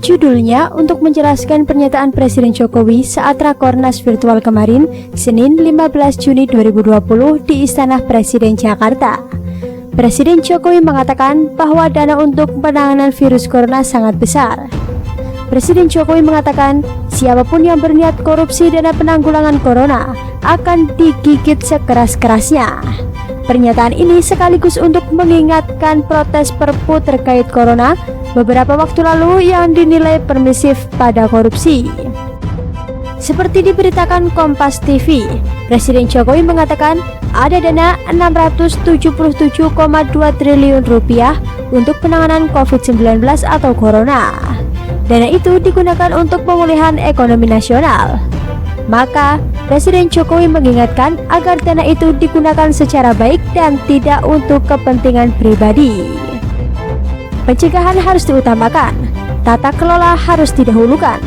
Judulnya untuk menjelaskan pernyataan Presiden Jokowi saat Rakornas virtual kemarin, Senin 15 Juni 2020 di Istana Presiden Jakarta. Presiden Jokowi mengatakan bahwa dana untuk penanganan virus corona sangat besar. Presiden Jokowi mengatakan siapapun yang berniat korupsi dana penanggulangan corona akan digigit sekeras-kerasnya. Pernyataan ini sekaligus untuk mengingatkan protes Perpu terkait corona beberapa waktu lalu yang dinilai permisif pada korupsi. Seperti diberitakan Kompas TV, Presiden Jokowi mengatakan ada dana 677,2 triliun rupiah untuk penanganan COVID-19 atau corona. Dana itu digunakan untuk pemulihan ekonomi nasional. Maka, Presiden Jokowi mengingatkan agar dana itu digunakan secara baik dan tidak untuk kepentingan pribadi. Pencegahan harus diutamakan, tata kelola harus didahulukan.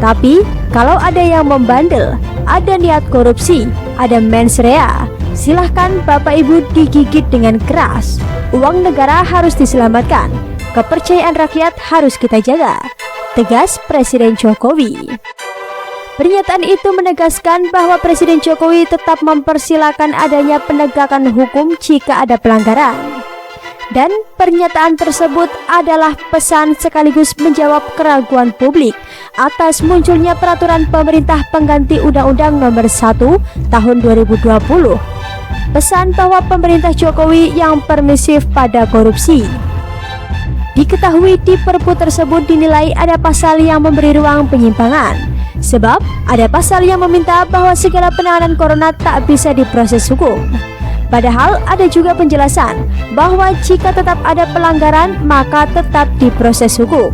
Tapi, kalau ada yang membandel, ada niat korupsi, ada mens rea, silahkan Bapak Ibu digigit dengan keras. Uang negara harus diselamatkan, kepercayaan rakyat harus kita jaga, tegas Presiden Jokowi. Pernyataan itu menegaskan bahwa Presiden Jokowi tetap mempersilahkan adanya penegakan hukum jika ada pelanggaran. Dan pernyataan tersebut adalah pesan sekaligus menjawab keraguan publik atas munculnya peraturan pemerintah pengganti Undang-Undang Nomor 1 Tahun 2020. Pesan bahwa pemerintah Jokowi yang permisif pada korupsi. Diketahui di Perpu tersebut dinilai ada pasal yang memberi ruang penyimpangan. Sebab ada pasal yang meminta bahwa segala penanganan corona tak bisa diproses hukum. Padahal ada juga penjelasan bahwa jika tetap ada pelanggaran maka tetap diproses hukum.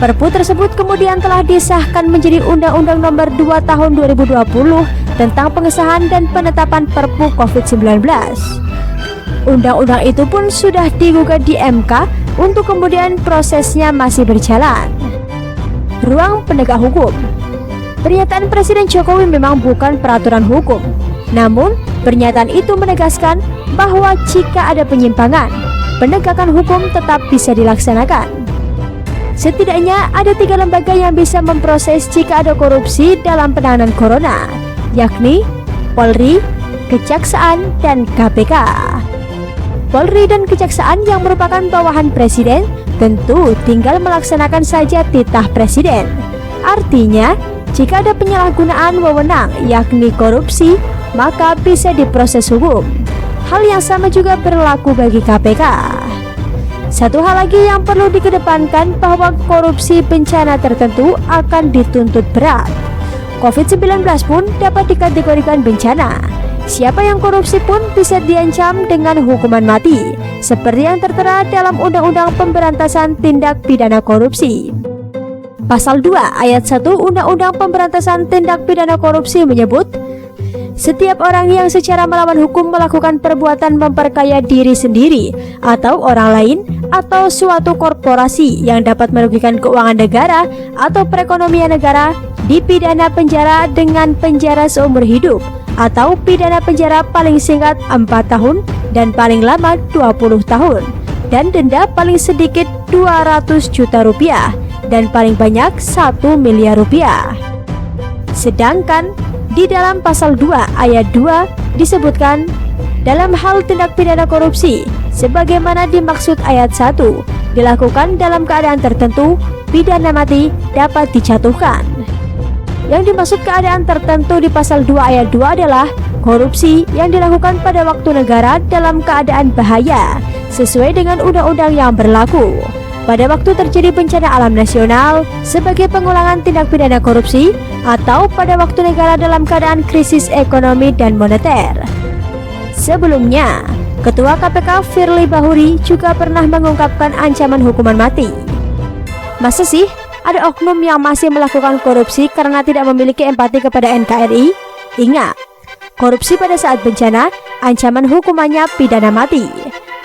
Perpu tersebut kemudian telah disahkan menjadi Undang-Undang Nomor 2 Tahun 2020 tentang pengesahan dan penetapan Perpu COVID-19. Undang-undang itu pun sudah digugat di MK untuk kemudian prosesnya masih berjalan. Ruang penegak hukum. Pernyataan Presiden Jokowi memang bukan peraturan hukum. Namun, pernyataan itu menegaskan bahwa jika ada penyimpangan, penegakan hukum tetap bisa dilaksanakan. Setidaknya ada 3 lembaga yang bisa memproses jika ada korupsi dalam penanganan corona, yakni Polri, Kejaksaan, dan KPK. Polri dan Kejaksaan yang merupakan bawahan Presiden tentu tinggal melaksanakan saja titah Presiden. Artinya, jika ada penyalahgunaan wewenang yakni korupsi, maka bisa diproses hukum. Hal yang sama juga berlaku bagi KPK. Satu hal lagi yang perlu dikedepankan bahwa korupsi bencana tertentu akan dituntut berat. COVID-19 pun dapat dikategorikan bencana. Siapa yang korupsi pun bisa diancam dengan hukuman mati, seperti yang tertera dalam Undang-Undang Pemberantasan Tindak Pidana Korupsi. Pasal 2 ayat 1 Undang-Undang Pemberantasan Tindak Pidana Korupsi menyebut, setiap orang yang secara melawan hukum melakukan perbuatan memperkaya diri sendiri atau orang lain atau suatu korporasi yang dapat merugikan keuangan negara atau perekonomian negara dipidana penjara dengan penjara seumur hidup atau pidana penjara paling singkat 4 tahun dan paling lama 20 tahun dan denda paling sedikit 200 juta rupiah dan paling banyak 1 miliar rupiah. Sedangkan di dalam pasal 2 ayat 2 disebutkan dalam hal tindak pidana korupsi sebagaimana dimaksud ayat 1 dilakukan dalam keadaan tertentu, pidana mati dapat dijatuhkan. Yang dimaksud keadaan tertentu di pasal 2 ayat 2 adalah korupsi yang dilakukan pada waktu negara dalam keadaan bahaya sesuai dengan undang-undang yang berlaku. Pada waktu terjadi bencana alam nasional sebagai pengulangan tindak pidana korupsi atau pada waktu negara dalam keadaan krisis ekonomi dan moneter. Sebelumnya, Ketua KPK Firly Bahuri juga pernah mengungkapkan ancaman hukuman mati. Masa sih ada oknum yang masih melakukan korupsi karena tidak memiliki empati kepada NKRI? Ingat, korupsi pada saat bencana, ancaman hukumannya pidana mati,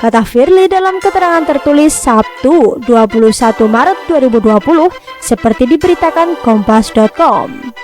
kata Firly dalam keterangan tertulis Sabtu 21 Maret 2020 seperti diberitakan Kompas.com.